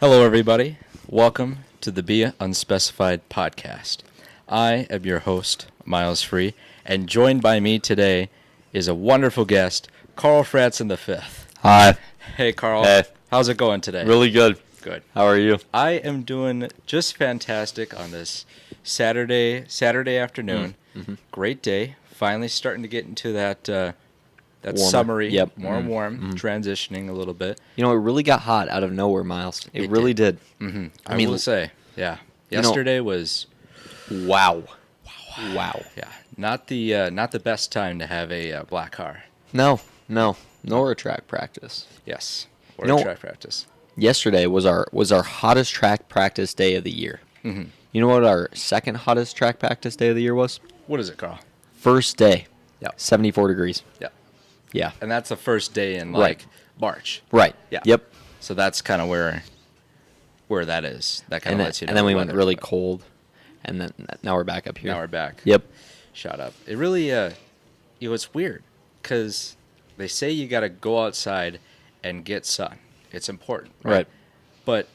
Hello, everybody. Welcome to the Be Unspecified podcast. I am your host, Miles Free, and joined by me today is a wonderful guest, Karl Franson V. Hi. Hey, Karl. Hey. How's it going today? Really good. Good. How are you? I am doing just fantastic on this Saturday afternoon. Mm-hmm. Great day. Finally starting to get into that Warmer. summery, Yep. more warm, Mm-hmm. transitioning a little bit. You know, it really got hot out of nowhere, Miles. It really did. Mm-hmm. I mean, will say, yeah. Yesterday was Wow. Wow. yeah, not the best time to have a black car. No. Nor a track practice. Yes, or You know- a track practice. Yesterday was our hottest track practice day of the year. Mm-hmm. You know what our second hottest track practice day of the year was? What is it, Carl? First day. Yeah. 74 degrees. Yeah, Yeah. and that's the first day in Right. March. Right. Yeah. Yep. So that's kind of where that is. That kind And of then, lets you know. and then we the went weather's really about. cold, and then now we're back up here. Now we're back. Yep. Shut up. It really, it's weird because they say you got to go outside and get sun. It's important, Right. But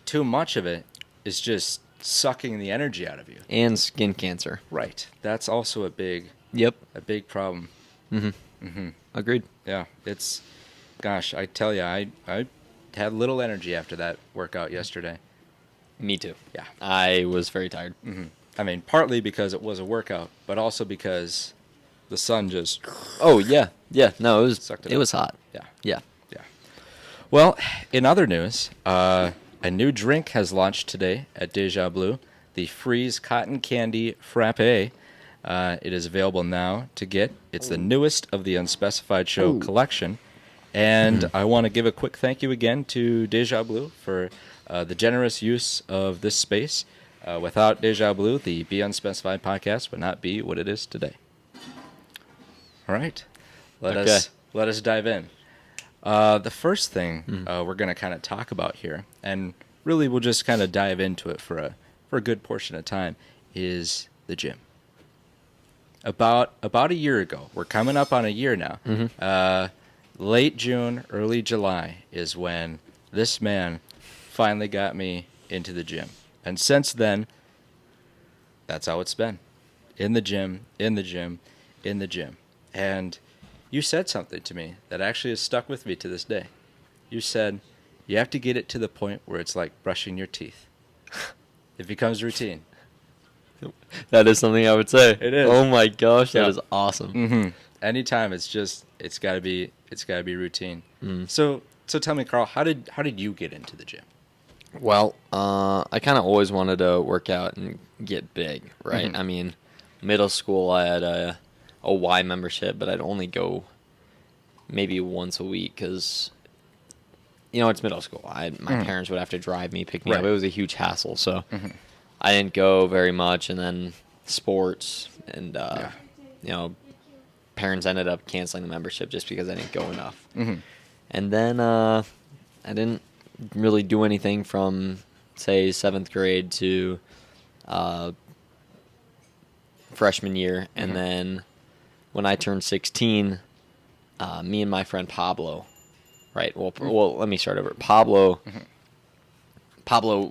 too much of it is just sucking the energy out of you. And skin cancer. Right. That's also a big Yep. problem. Agreed. Yeah. It's, gosh, I tell you, I had little energy after that workout yesterday. Me too. Yeah. I was very tired. I mean, partly because it was a workout, but also because the sun just, Oh yeah. No, Sucked it it up. was hot. yeah. Yeah. Well, in other news, a new drink has launched today at Deja Blue, the Freeze Cotton Candy Frappe. It is available now to get. It's the newest of the Unspecified Show collection. And I want to give a quick thank you again to Deja Blue for the generous use of this space. Without Deja Blue, the Be Unspecified podcast would not be what it is today. All right. Let us dive in. The first thing we're going to kind of talk about here, and really we'll just kind of dive into it for a good portion of time, is the gym. About a year ago, we're coming up on a year now. Late June, early July is when this man finally got me into the gym, and since then, that's how it's been. In the gym, and you said something to me that actually has stuck with me to this day. You said, you have to get it to the point where it's like brushing your teeth. It becomes routine. That is something I would say. It is. Oh my gosh, that Yeah. is awesome. Mm-hmm. Anytime, it's gotta be routine. So tell me, Carl, how did you get into the gym? Well, I kind of always wanted to work out and get big, right? Mhm. I mean, middle school I had a Y membership, but I'd only go maybe once a week because, it's middle school. My parents would have to drive me, pick me up. Right. It was a huge hassle, so I didn't go very much. And then sports and, parents ended up canceling the membership just because I didn't go enough. And then I didn't really do anything from, say, 7th grade to freshman year. And then when I turned 16, me and my friend Pablo, right? Well, let me start over. Pablo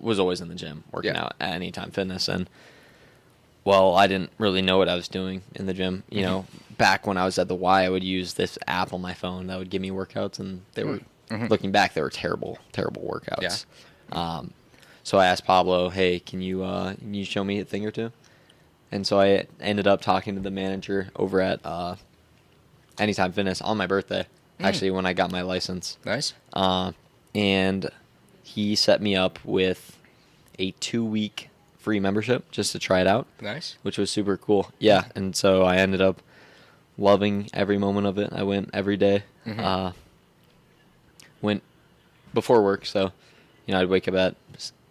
was always in the gym working out at Anytime Fitness, and I didn't really know what I was doing in the gym. Back when I was at the Y, I would use this app on my phone that would give me workouts, and they were looking back, they were terrible workouts. So I asked Pablo, "Hey, can you show me a thing or two?" And so I ended up talking to the manager over at Anytime Fitness on my birthday, actually, when I got my license. Nice. And he set me up with a 2-week free membership just to try it out, Nice. which was super cool. Yeah, and so I ended up loving every moment of it. I went every day. Went before work, so I'd wake up at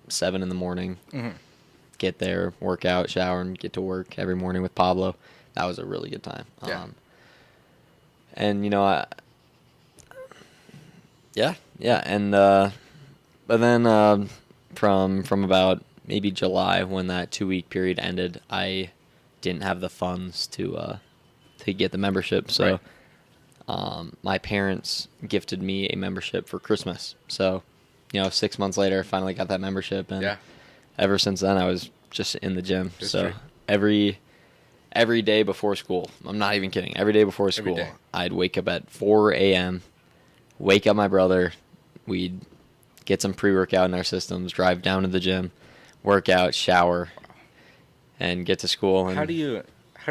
7 in the morning, get there, work out, shower, and get to work every morning with Pablo. That was a really good time. Yeah. And and but then from about maybe July, when that 2-week period ended, I didn't have the funds to get the membership. So my parents gifted me a membership for Christmas. So 6 months later, I finally got that membership, and Yeah. ever since then, I was just in the gym. History. So every day before school, I'm not even kidding. Every day before school, day. I'd wake up at 4 a.m., wake up my brother, we'd get some pre-workout in our systems, drive down to the gym, work out, shower, and get to school. And How do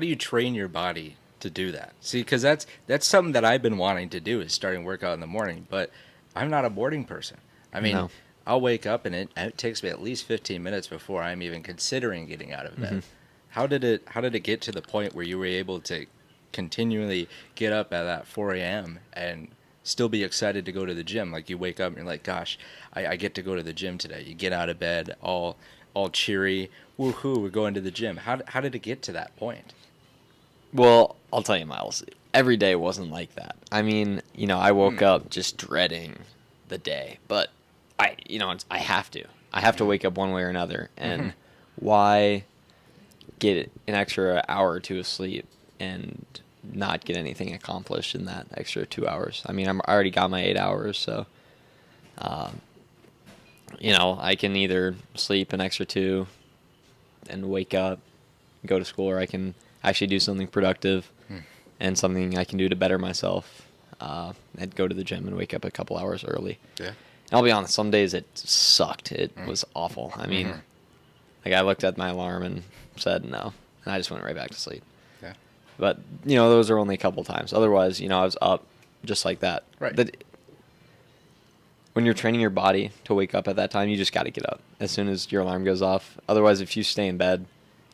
you train your body to do that? See, because that's something that I've been wanting to do, is starting workout in the morning. But I'm not a morning person. I mean, No. I'll wake up and it takes me at least 15 minutes before I'm even considering getting out of bed. Mm-hmm. How did it get to the point where you were able to continually get up at that 4 a.m. and still be excited to go to the gym? Like, you wake up and you're like, gosh, I get to go to the gym today. You get out of bed all cheery, woohoo, we're going to the gym. How did it get to that point? Well, I'll tell you, Miles, every day wasn't like that. I mean, I woke up just dreading the day, but I have to. I have to wake up one way or another, and why get an extra hour or two of sleep and not get anything accomplished in that extra 2 hours? I mean, I already got my 8 hours, so I can either sleep an extra 2 and wake up, go to school, or I can actually do something productive and something I can do to better myself. I'd go to the gym and wake up a couple hours early. Yeah. And I'll be honest, some days it sucked. It was awful. I mean, like, I looked at my alarm and said no, and I just went right back to sleep. Yeah. But, those are only a couple times. Otherwise, I was up just like that. Right. When you're training your body to wake up at that time, you just got to get up as soon as your alarm goes off. Otherwise, if you stay in bed,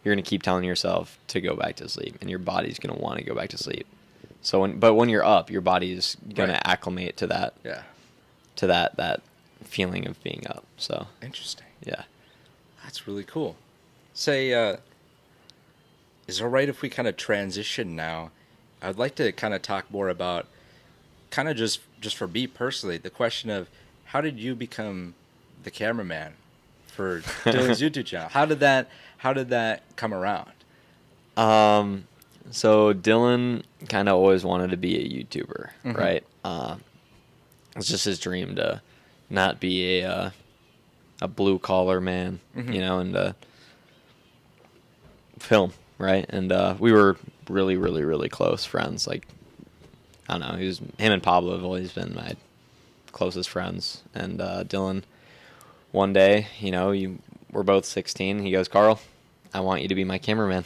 you're going to keep telling yourself to go back to sleep, and your body's going to want to go back to sleep. So when you're up, your body is going to acclimate to that. Yeah. To that feeling of being up. So Interesting. yeah. That's really cool. Say, is it all right if we kind of transition now? I'd like to kind of talk more about, kind of just for me personally, the question of, how did you become the cameraman for Dylan's YouTube channel? How did that come around? So Dylan kind of always wanted to be a YouTuber, right? It's just his dream to not be a blue collar man, and film, right? And we were really, really, really close friends. Like, I don't know, him and Pablo have always been my closest friends. And Dylan, one day, we're both 16. He goes, "Karl, I want you to be my cameraman."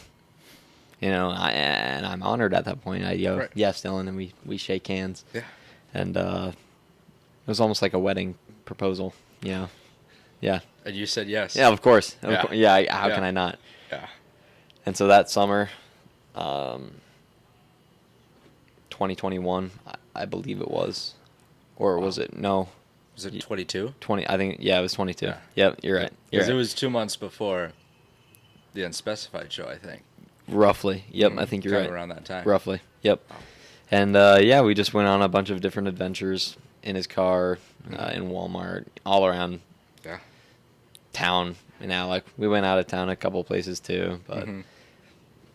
And I'm honored at that point. I go, Right. "Yes, Dylan," and we shake hands. Yeah. And it was almost like a wedding proposal, Yeah. And you said yes. Yeah, of course. Yeah. How Yeah. can I not? Yeah. And so that summer, 2021, I believe it was. Or was it? No. Was it 22? 20. I think, yeah, it was 22. Yeah. Yep, you're right. Because it was 2 months before the Unspecified show, I think. Roughly. Yep, I think you're Kind right. of around that time. Roughly. Yep. Wow. And we just went on a bunch of different adventures in his car, in Walmart, all around Yeah. town in Alec. We went out of town a couple places too, but Mhm.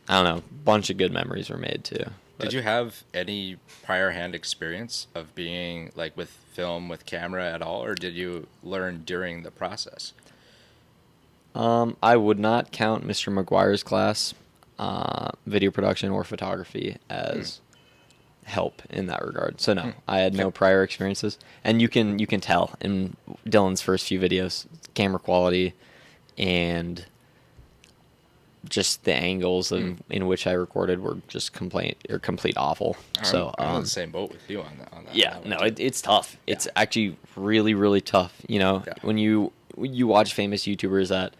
I don't know, bunch of good memories were made too. Did you have any prior hand experience of being, like, with film, with camera at all, or did you learn during the process? I would not count Mr. McGuire's class, video production or photography, as help in that regard. So no, I had no prior experiences, and you can tell in Dylan's first few videos, camera quality and just the angles in which I recorded were just complete awful. So I'm in the same boat with you on that. yeah, one, no, too. it's tough. Yeah. It's actually really, really tough. Yeah. When you watch famous YouTubers that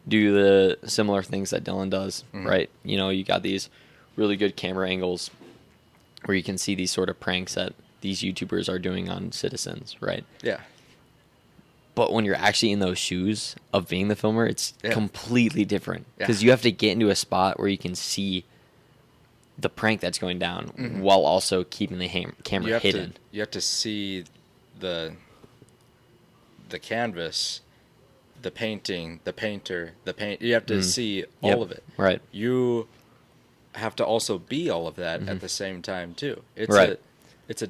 do the similar things that Dylan does, right? You got these really good camera angles where you can see these sort of pranks that these YouTubers are doing on citizens, right? Yeah. But when you're actually in those shoes of being the filmer, it's completely different, Yeah. because you have to get into a spot where you can see the prank that's going down while also keeping the camera hidden. You have to see the canvas, the painting, the painter, the paint. You have to see all of it. Right. You have to also be all of that at the same time too. It's Right. it's a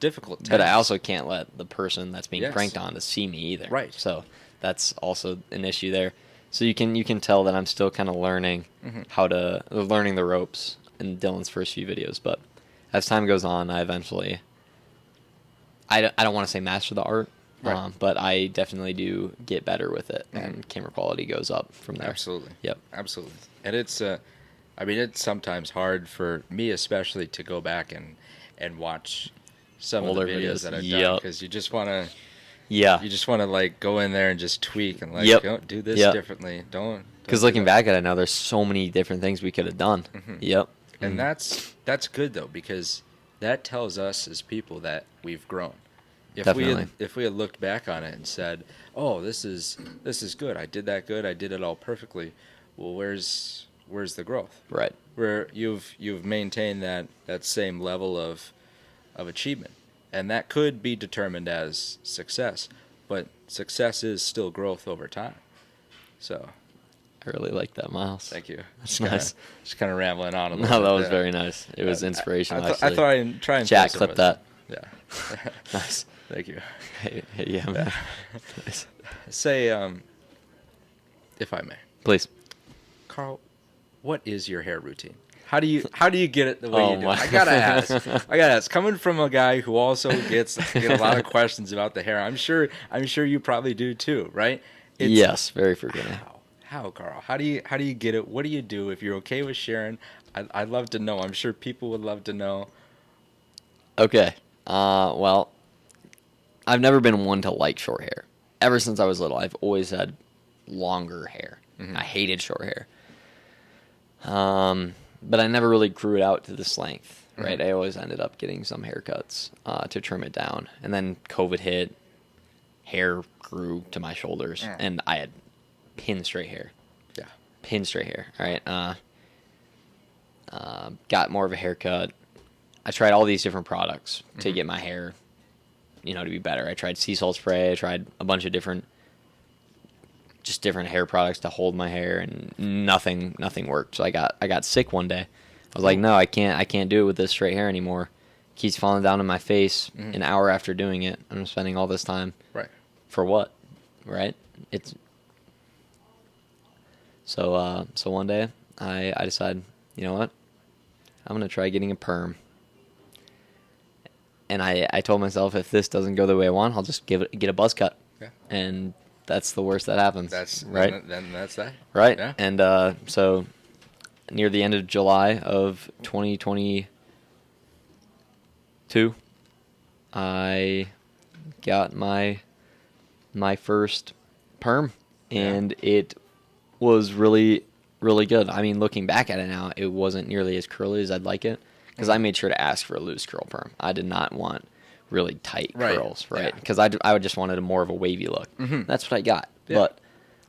difficult task. But I also can't let the person that's being Yes. pranked on to see me either. Right. So that's also an issue there. So you can tell that I'm still kind of learning learning the ropes in Dylan's first few videos. But as time goes on, I eventually, I don't want to say master the art, Right. but I definitely do get better with it, and camera quality goes up from there. Absolutely. Yep. Absolutely. And it's, I mean, it's sometimes hard for me, especially, to go back and watch some Older of the videos videos. that I've done, Yep. because you just want to, Yeah. like go in there and just tweak and like, Yep. don't do this Yep. differently. Don't. Because do looking that. back at it now, there's so many different things we could have done. Yep. And that's good though, because that tells us as people that we've grown. Definitely. If we had looked back on it and said, "Oh, this is good. I did that good. I did it all perfectly." Well, where's the growth? Right. Where you've maintained that same level of achievement, and that could be determined as success, but success is still growth over time. So, I really like that, Miles. thank you. That's nice. Just kind of rambling on a little No, bit that was there. very nice. It was inspirational, I actually. thought I'd try and Chat, throw clip some of that. Yeah. Nice. Thank you. Hey, yeah, man. Nice. Say, if I may, Please. Carl, what is your hair routine? How do you get it the way Oh, you do? my- I gotta ask. Coming from a guy who also get a lot of questions about the hair, I'm sure you probably do too, right? Yes, very frequently. How, Carl? How do you get it? What do you do? If you're okay with sharing, I'd love to know. I'm sure people would love to know. Okay. Well, I've never been one to like short hair. Ever since I was little, I've always had longer hair. I hated short hair. But I never really grew it out to this length, right? I always ended up getting some haircuts to trim it down. And then COVID hit, hair grew to my shoulders, and I had pin straight hair. Yeah. Pin straight hair, all right? Got more of a haircut. I tried all these different products to get my hair, to be better. I tried sea salt spray. I tried a bunch of different hair products to hold my hair, and nothing worked. So I got sick one day. I was like, no, I can't do it with this straight hair anymore. Keeps falling down in my face an hour after doing it. I'm spending all this time. Right. For what? Right? So one day I decided, you know what? I'm gonna try getting a perm. And I told myself, if this doesn't go the way I want, I'll just get a buzz cut. Yeah. And that's the worst that happens. That's right. Then that's that. Right. Yeah. And so near the end of July of 2022, I got my first perm, and it was really, really good. I mean, looking back at it now, it wasn't nearly as curly as I'd like it, because I made sure to ask for a loose curl perm. I did not want really tight curls, right? Yeah. Because I would just wanted a more of a wavy look. That's what I got. Yeah. But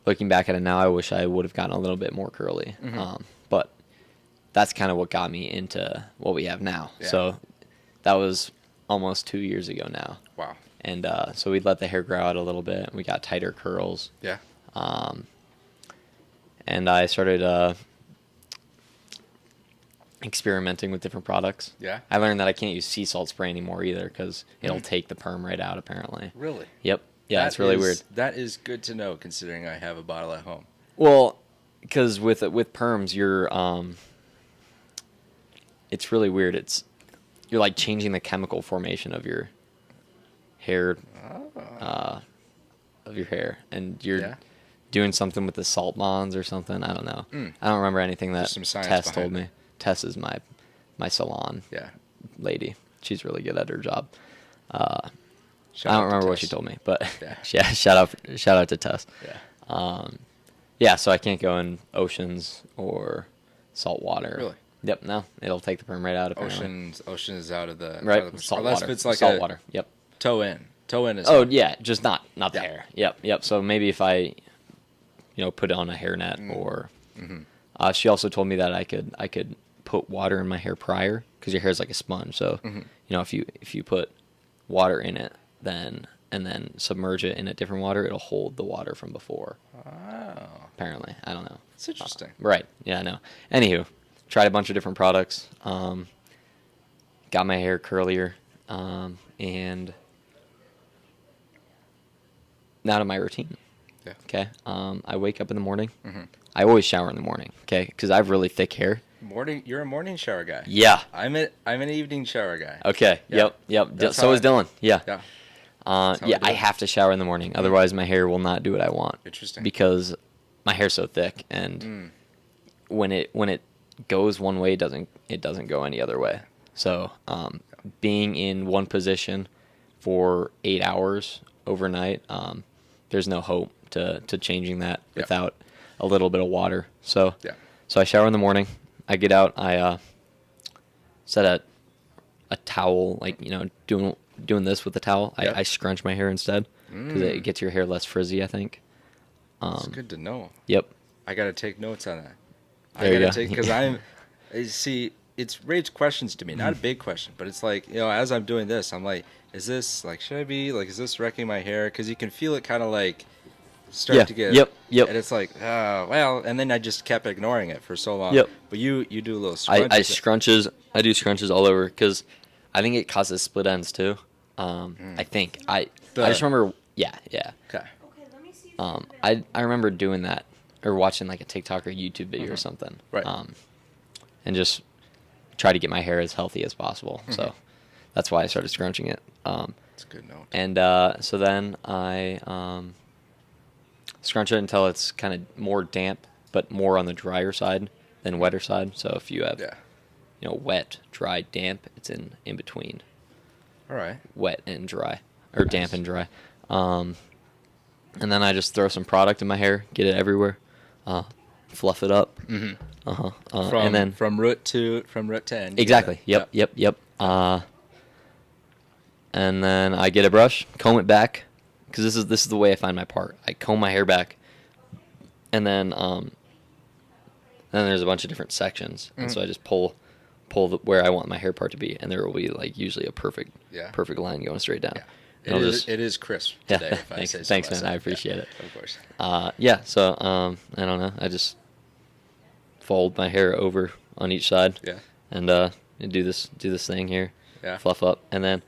looking back at it now, I wish I would have gotten a little bit more curly. But that's kind of what got me into what we have now. Yeah. So that was almost 2 years ago now. Wow. And so we let the hair grow out a little bit. We got tighter curls. Yeah. And I started experimenting with different products. Yeah. I learned that I can't use sea salt spray anymore either, because it'll take the perm right out, apparently. Really? Yep. Yeah, it's really weird. That is good to know, considering I have a bottle at home. Well, because with perms, it's really weird. You're like changing the chemical formation of your hair, and you're doing something with the salt bonds or something. I don't know. I don't remember anything that There's some science Tess told behind me. Tess is my salon Yeah. lady. She's really good at her job. Shout I out don't to remember what Tess. she told me, but Yeah. yeah, shout out to Tess. Yeah. Yeah, so I can't go in oceans or salt water. Really? Yep. No, it'll take the perm right out. Apparently. Ocean is out of the Right. out of the- Salt unless water. if it's like salt water. Yep. toe in. Toe in is Oh fine. yeah, just not the Yeah. hair. Yep. So maybe if I, put on a hairnet or. She also told me that I could put water in my hair prior, because your hair is like a sponge. So if you put water in it, and then submerge it in a different water, it'll hold the water from before. Oh, Apparently, I don't know. it's interesting. Right. Yeah, I know. Anywho, tried a bunch of different products. Got my hair curlier. And now to my routine. Yeah. Okay. I wake up in the morning. Mm-hmm. I always shower in the morning. Okay, because I have really thick hair. You're a morning shower guy. Yeah. I'm an evening shower guy. Okay. Yeah. Yep. That's So how is Dylan. Yeah. Yeah. Yeah. I do I it. have to shower in the morning, otherwise my hair will not do what I want. Interesting. Because my hair's so thick, and when it goes one way, it doesn't go any other way. So being in one position for 8 hours overnight, there's no hope to changing that Yeah. without a little bit of water. So Yeah. so I shower in the morning. I get out. I set a towel, like, doing this with the towel. Yeah. I scrunch my hair instead because it gets your hair less frizzy, I think. It's good to know. Yep. I got to take notes on that. There you go. Because see, it's raised questions to me. Not a big question, but it's like, as I'm doing this, I'm like, is this, like, should I be, like, is this wrecking my hair? Because you can feel it kind of, like, start to get. Yep. And it's like, well, and then I just kept ignoring it for so long. Yep. But you do a little scrunch. I do scrunches all over because I think it causes split ends too. I think I just remember. Yeah. Okay. I remember doing that or watching like a TikTok or YouTube video or something. Right. And just try to get my hair as healthy as possible. So that's why I started scrunching it. That's a good note. And so then I scrunch it until it's kind of more damp, but more on the drier side than wetter side. So if you have, wet, dry, damp, it's in between. All right. Wet and dry, or damp and dry. And then I just throw some product in my hair, get it everywhere, fluff it up. Mm-hmm. And then from root to end. exactly. Yep. And then I get a brush, comb it back, because this is the way I find my part. I comb my hair back, and then there's a bunch of different sections, and so I just pull where I want my hair part to be, and there will be like usually a perfect line going straight down. Yeah. It is crisp today. Yeah, if I say so thanks, man. myself. I appreciate it. Of course. So I don't know. I just fold my hair over on each side. Yeah. And do this thing here. Yeah. Fluff up, and then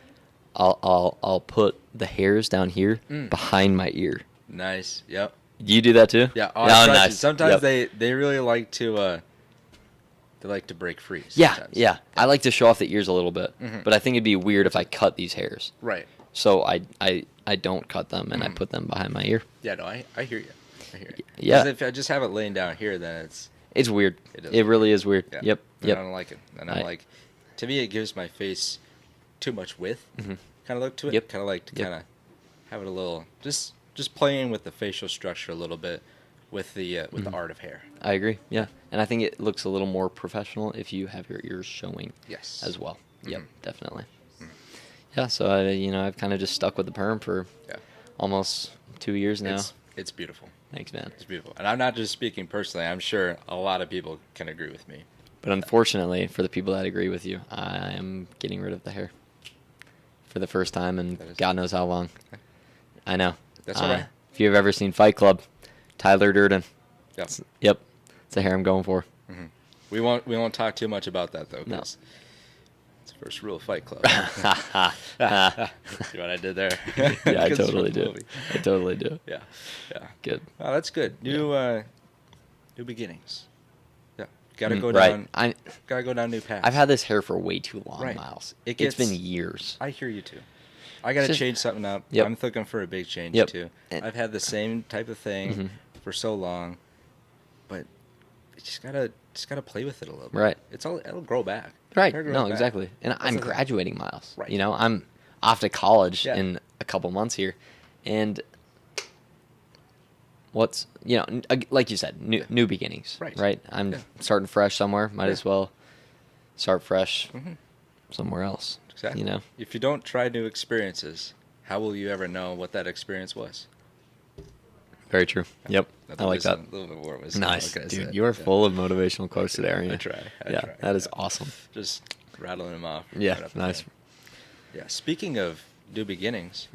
I'll put the hairs down here behind my ear. Nice. Yep. Do you do that too? Yeah. Oh, Nice. Sometimes Yep. they really like to break free. Yeah, sometimes. yeah. I like to show off the ears a little bit, but I think it'd be weird if I cut these hairs. Right. So I don't cut them, and I put them behind my ear. Yeah. No, I hear you. Yeah. 'Cause if I just have it laying down here, then It's weird. It is It really is weird. yeah. Yep. And Yep. I don't like it. And I'm like, to me, it gives my face too much width. Kind of look to it. Yep. Kind of like to Yep. kind of have it a little just playing with the facial structure a little bit with the art of hair. I agree. Yeah, and I think it looks a little more professional if you have your ears showing. Yes. As well. Yep, definitely. Mm-hmm. Yeah. So I've kind of just stuck with the perm for almost 2 years now. It's beautiful. Thanks, man. It's beautiful. And I'm not just speaking personally. I'm sure a lot of people can agree with me. But unfortunately, for the people that agree with you, I am getting rid of the hair for the first time in God knows how long. I know. That's all right. If you've ever seen Fight Club, Tyler Durden. Yep. Yep. It's the hair I'm going for. We won't talk too much about that though, No. because it's the first rule of Fight Club. See what I did there? Yeah, I 'Cause totally it's a do. movie. I totally do. Yeah. Yeah. Good. Oh, that's good. New beginnings. Yeah. Gotta go Right. down. Gotta go down new paths. I've had this hair for way too long, Right. Miles. It It's been gets- years. I hear you too. I gotta Just- change something up. Yep. I'm looking for a big change Yep. too. And- I've had the same type of thing for so long, but you just gotta play with it a little bit. Right. It'll grow back. Right. Hair grows No, back. exactly. And I'm the thing. graduating, Miles. Right. I'm off to college Yeah. in a couple months here, and what's like you said, new beginnings. Right. Right. I'm Yeah. starting fresh somewhere. Might Yeah. as well start fresh somewhere else. Exactly. If you don't try new experiences, how will you ever know what that experience was? Very true. Yep. Nothing I like that. A little bit more wisdom. Nice, What can I say? dude. You are Yeah. full of motivational quotes today, aren't you? I try. Yeah, that is awesome. Just rattling them off. Yeah, right up nice. and down. Yeah. Speaking of new beginnings,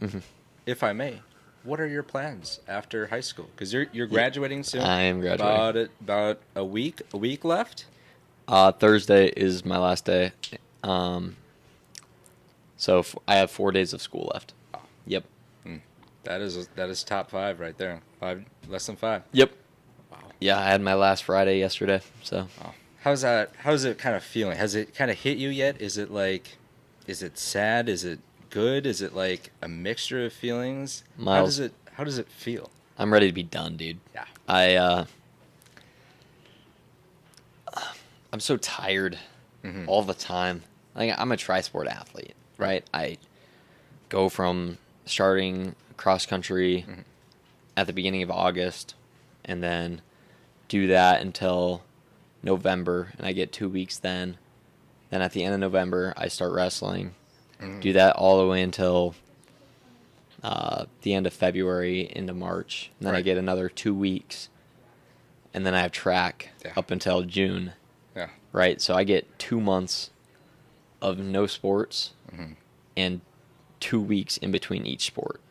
if I may, what are your plans after high school? Because you're graduating soon. I am graduating. About a week Thursday is my last day. So I have 4 days of school left. Oh. Yep. That is top 5 right there. 5 less than 5. Yep. Wow. Yeah, I had my last Friday yesterday. So. Wow. How's that? How's it kind of feeling? Has it kind of hit you yet? Is it sad? Is it good? Is it like a mixture of feelings? Miles, How does it feel? I'm ready to be done, dude. Yeah. I'm so tired all the time. Like, I'm a tri-sport athlete, right? I go from starting cross country at the beginning of August and then do that until November, and I get 2 weeks then. Then at the end of November, I start wrestling. Do that all the way until the end of February into March. And then I get another 2 weeks. And then I have track up until June. Yeah. Right? So I get 2 months of no sports and 2 weeks in between each sport.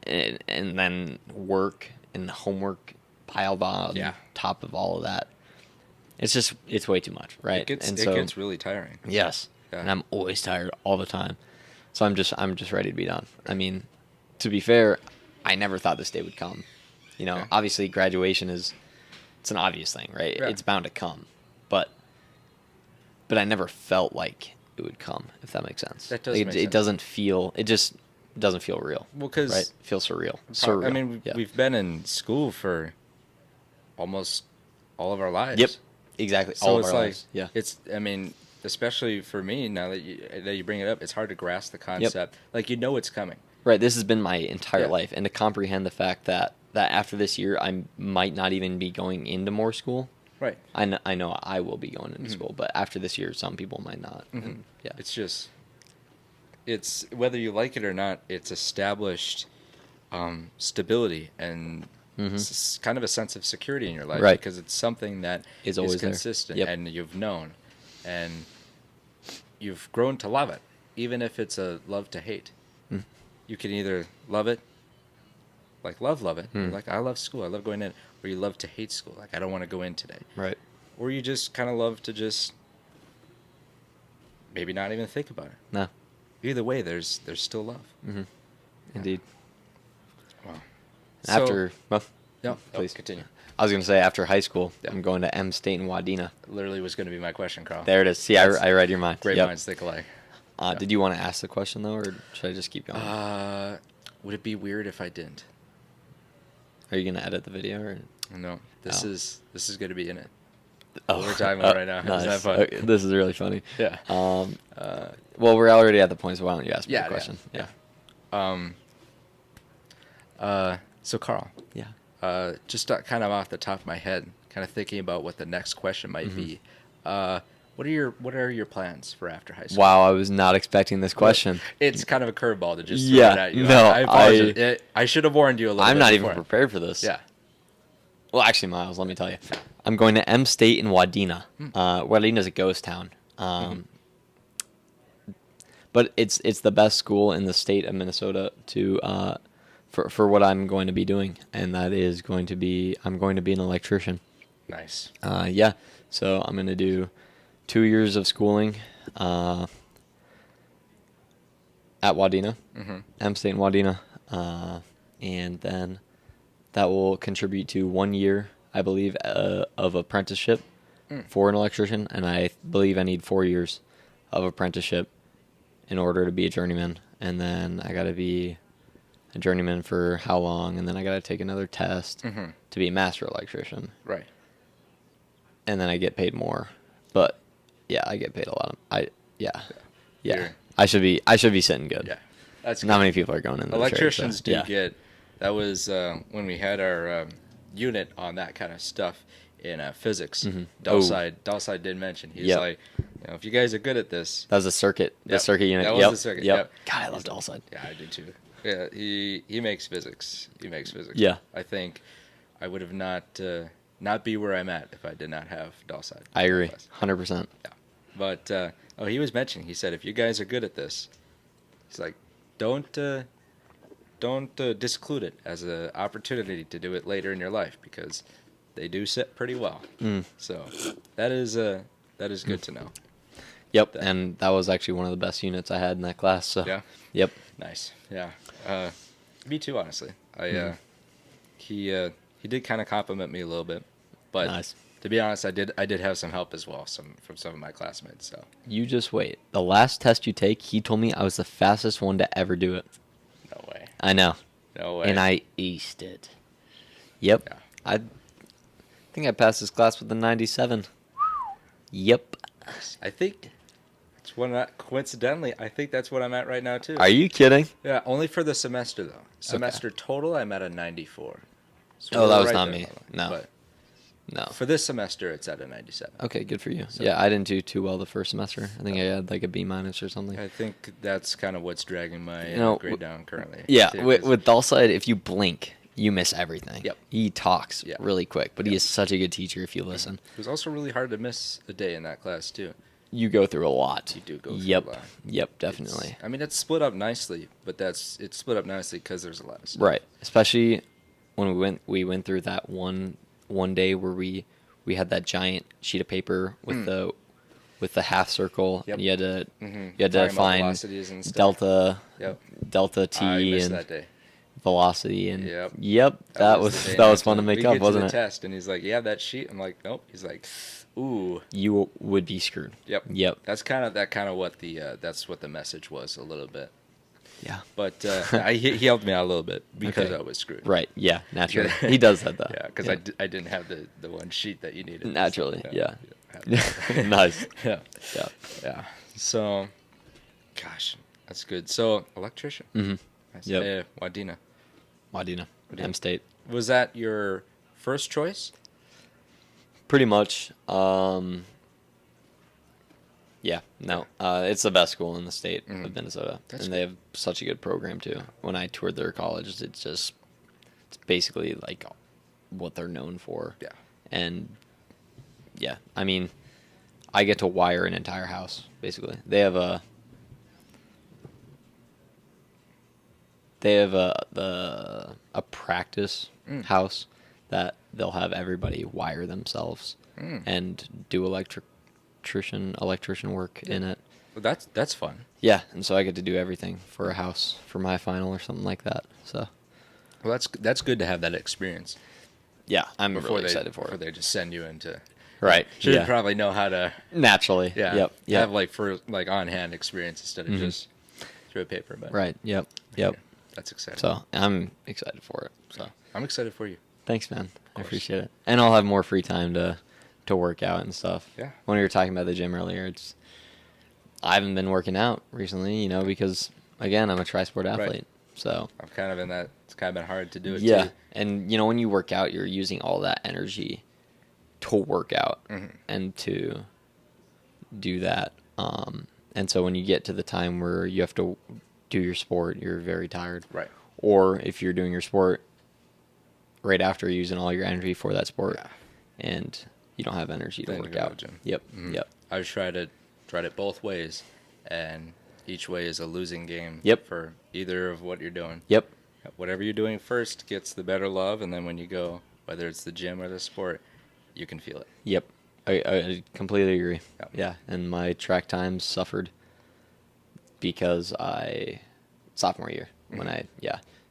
And then work and homework piled on top of all of that. It's way too much, right? It gets really tiring. Yes. Yeah. And I'm always tired all the time. So I'm just ready to be done. I mean, to be fair, I never thought this day would come. You know, obviously graduation it's an obvious thing, right? Yeah. It's bound to come. But I never felt like it would come, if that makes sense. That does Like, make it sense. doesn't feel doesn't feel real. Well, 'cause right? It feels surreal. Surreal. I mean, we've been in school for almost all of our lives. Yep. Exactly. So all of it's our like lives. Yeah. I mean, especially for me now that you bring it up, it's hard to grasp the concept. Like it's coming. Right. This has been my entire Yeah. life, and to comprehend the fact that after this year, I might not even be going into more school. Right. I know I will be going into school, but after this year, some people might not. And, yeah. It's whether you like it or not, it's established stability and kind of a sense of security in your life, Right. because it's something that Is always there. consistent Yep. and you've known, and you've grown to love it, even if it's a love to hate. You can either love it, like love it, you're like, I love school, I love going in, or you love to hate school, like I don't want to go in today. Right. Or you just kind of love to just maybe not even think about it. No. Either way, there's still love. Indeed. Wow. After, well, No, please continue. I was going to say after high school, Yeah. I'm going to M State in Wadena. Literally was going to be my question, Carl. There it is. See, That's- I read your mind. Great Yep. minds think alike. Did you want to ask the question though, or should I just keep going? Would it be weird if I didn't? Are you going to edit the video or? No. This is going to be in it. Oh, We're talking about right now. Nice. Isn't that fun? Okay, this is really funny. Yeah. Well, we're already at the point, so why don't you ask me Yeah, the question? yeah. Yeah. So Carl, Yeah. just kind of off the top of my head, kind of thinking about what the next question might be. What are your plans for after high school? Wow, I was not expecting this question. It's kind of a curveball to just throw Yeah, it at you. no, I apologize. I should have warned you a little bit I'm not even before. prepared for this. Yeah. Well, actually, Miles, let me tell you. I'm going to M State in Wadena. Wadena is a ghost town. But it's the best school in the state of Minnesota for what I'm going to be doing, and that is I'm going to be an electrician. Nice. Yeah. So I'm going to do 2 years of schooling at Wadena, M State in Wadena, and then that will contribute to 1 year, I believe, of apprenticeship for an electrician, and I believe I need 4 years of apprenticeship in order to be a journeyman, and then I got to be a journeyman for how long, and then I got to take another test to be a master electrician. Right. And then I get paid more. But yeah, I get paid a lot. Yeah. You're- I should be sitting good. Yeah. That's Not good. many people are going in. Electricians do yeah. get. That was when we had our unit on that kind of stuff in physics. Dalside did mention he's Yep. like, if you guys are good at this. That was the circuit. The Yep. circuit unit. That was Yep. the circuit. Yep. Yep. God, I love Dalside. Yeah, I do too. Yeah, he makes physics. He makes physics. Yeah. I think I would have not be where I'm at if I did not have Dalside. I agree. 100%. Yeah. But he was mentioning. He said, if you guys are good at this, he's like, don't disclude it as an opportunity to do it later in your life, because they do sit pretty well. So that is good to know. Yep, and that was actually one of the best units I had in that class. So Yeah. yep. Nice. Yeah. Me too, honestly. Mhm. He did kind of compliment me a little bit, but Nice. to be honest, I did have some help as well, from some of my classmates. So You just wait. The last test you take, he told me I was the fastest one to ever do it. no way. I know. No way. And I aced it. Yep. Yeah. I think I passed this class with a 97. Yep. I think it's coincidentally, I think that's what I'm at right now too. Are you kidding? Yeah, only for the semester though. Semester total, I'm at a 94. So Oh, we're that was right not there me. on the line. No. But No. for this semester, it's at a 97. Okay, good for you. So- Yeah, I didn't do too well the first semester. I think I had like a B minus or something. I think that's kind of what's dragging my grade down currently. Yeah, too, with 'cause- Dulcide, if you blink, you miss everything. Yep. He talks Yeah. really quick, but he Yep. is such a good teacher if you listen. It was also really hard to miss a day in that class too. You go through a lot. You do go through Yep. a lot. Yep, definitely. I mean, it's split up nicely, but it's split up nicely because there's a lot of stuff. Right. Especially when we went through that one day where we had that giant sheet of paper with the half circle, Yep. and you had to Mm-hmm. you had to find velocities and stuff. delta T I missed and that day. velocity and Yep. that the was day that was next fun to one. make We up, get to wasn't the it? test, and he's like, "You have that sheet?" I'm like, "Nope." He's like, "Ooh." You would be screwed. Yep. That's kind of what that's what the message was a little bit. Yeah. But he helped me out a little bit because Okay. I was screwed. Right. Yeah. Naturally, he does that though. Yeah, because I didn't have the one sheet that you needed. Naturally, yeah. Yeah. Nice. Yeah. Yeah. Yeah. So, gosh, that's good. So, electrician. Mm-hmm. Nice. Yep. Wadena. Wadena, Wadena. M State. Was that your first choice? Pretty much. Yeah. No. It's the best school in the state of Minnesota, That's and they have such a good program too. When I toured their college, it's basically like what they're known for. Yeah. And yeah, I mean, I get to wire an entire house basically. They have a practice house that they'll have everybody wire themselves and do electrician work in it. Well, that's fun. Yeah, and so I get to do everything for a house for my final or something like that. So Well, that's good to have that experience yeah, I'm before really excited for before it. they just send you into. Right. Should Yeah. probably know how to. Naturally. Yeah. Yep. Have Yep. like on hand experience instead of just through a paper. But Right. Yep. Yep. that's exciting. So I'm excited for it. So I'm excited for you. thanks, man. I course. appreciate it. And I'll have more free time to work out and stuff. Yeah. When we were talking about the gym earlier, I haven't been working out recently, because again, I'm a tri-sport athlete. So I'm kind of in that. It's kind of been hard to do it. yeah, Too. and when you work out, you're using all that energy to work out and to do that. And so when you get to the time where you have to do your sport, you're very tired. Right. Or if you're doing your sport right after, you're using all your energy for that sport, Yeah. and you don't have energy to Then work go to out. the gym. Yep. Mhm. Yep. I've tried it both ways, and each way is a losing game. Yep. For either of what you're doing. Yep. Whatever you're doing first gets the better love, and then when you go, whether it's the gym or the sport, you can feel it. Yep. I completely agree. Yep. Yeah. And my track times suffered because sophomore year when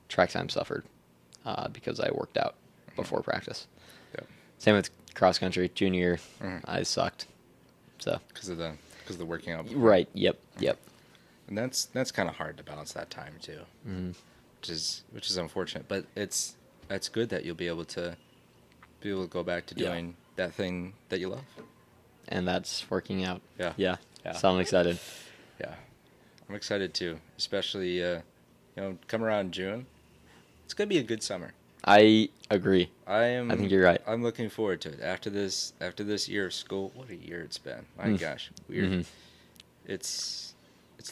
track time suffered because I worked out before practice. Yep. Same with cross country. Junior year, Mhm. I sucked. So Because of the working out. right. Yep. Yep. And that's kind of hard to balance that time too. Mm-hmm. Which is unfortunate, but that's good that you'll be able to go back to Yeah. doing that thing that you love. And that's working out. Yeah. Yeah. Yeah. So I'm excited. Yeah, I'm excited too, especially come around June. It's gonna be a good summer. I agree. I think you're right. I'm looking forward to it after this year of school. What a year it's been! My gosh, weird. Mhm. It's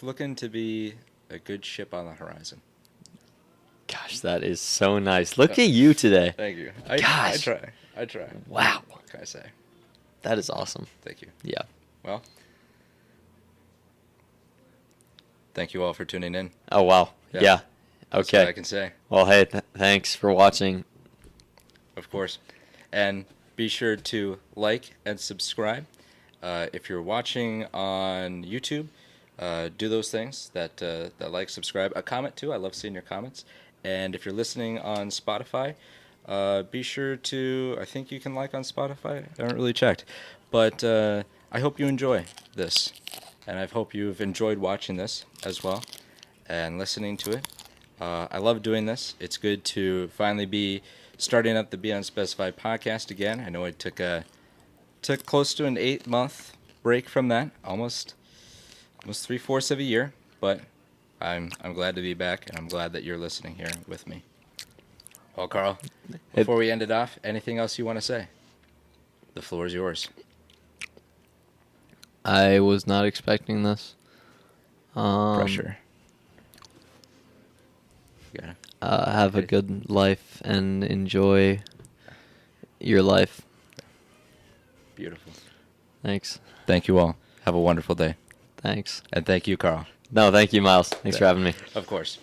looking to be a good ship on the horizon. Gosh, that is so nice. Look at you today. Thank you. I Gosh. try. I try. Wow. What can I say? That is awesome. Thank you. Yeah. Well, thank you all for tuning in. Oh, wow. Yeah. Yeah. That's what I Okay. can say, Well, hey, thanks for watching. of course. And be sure to like and subscribe. If you're watching on YouTube, do those things that like, subscribe, a comment too. I love seeing your comments. And if you're listening on Spotify, be sure to. I think you can like on Spotify. I haven't really checked, but I hope you enjoy this, and I hope you've enjoyed watching this as well and listening to it. I love doing this. It's good to finally be starting up the Be Unspecified podcast again. I know it took close to an 8-month break from that, almost 3/4 of a year, but I'm glad to be back, and I'm glad that you're listening here with me. Well, Karl, before we end it off, anything else you want to say? The floor is yours. I was not expecting this. Pressure. Yeah. Have a good life and enjoy your life. Beautiful. Thanks. Thank you all. Have a wonderful day. Thanks. And thank you, Karl. No, thank you, Miles. Thanks for having me. Of course.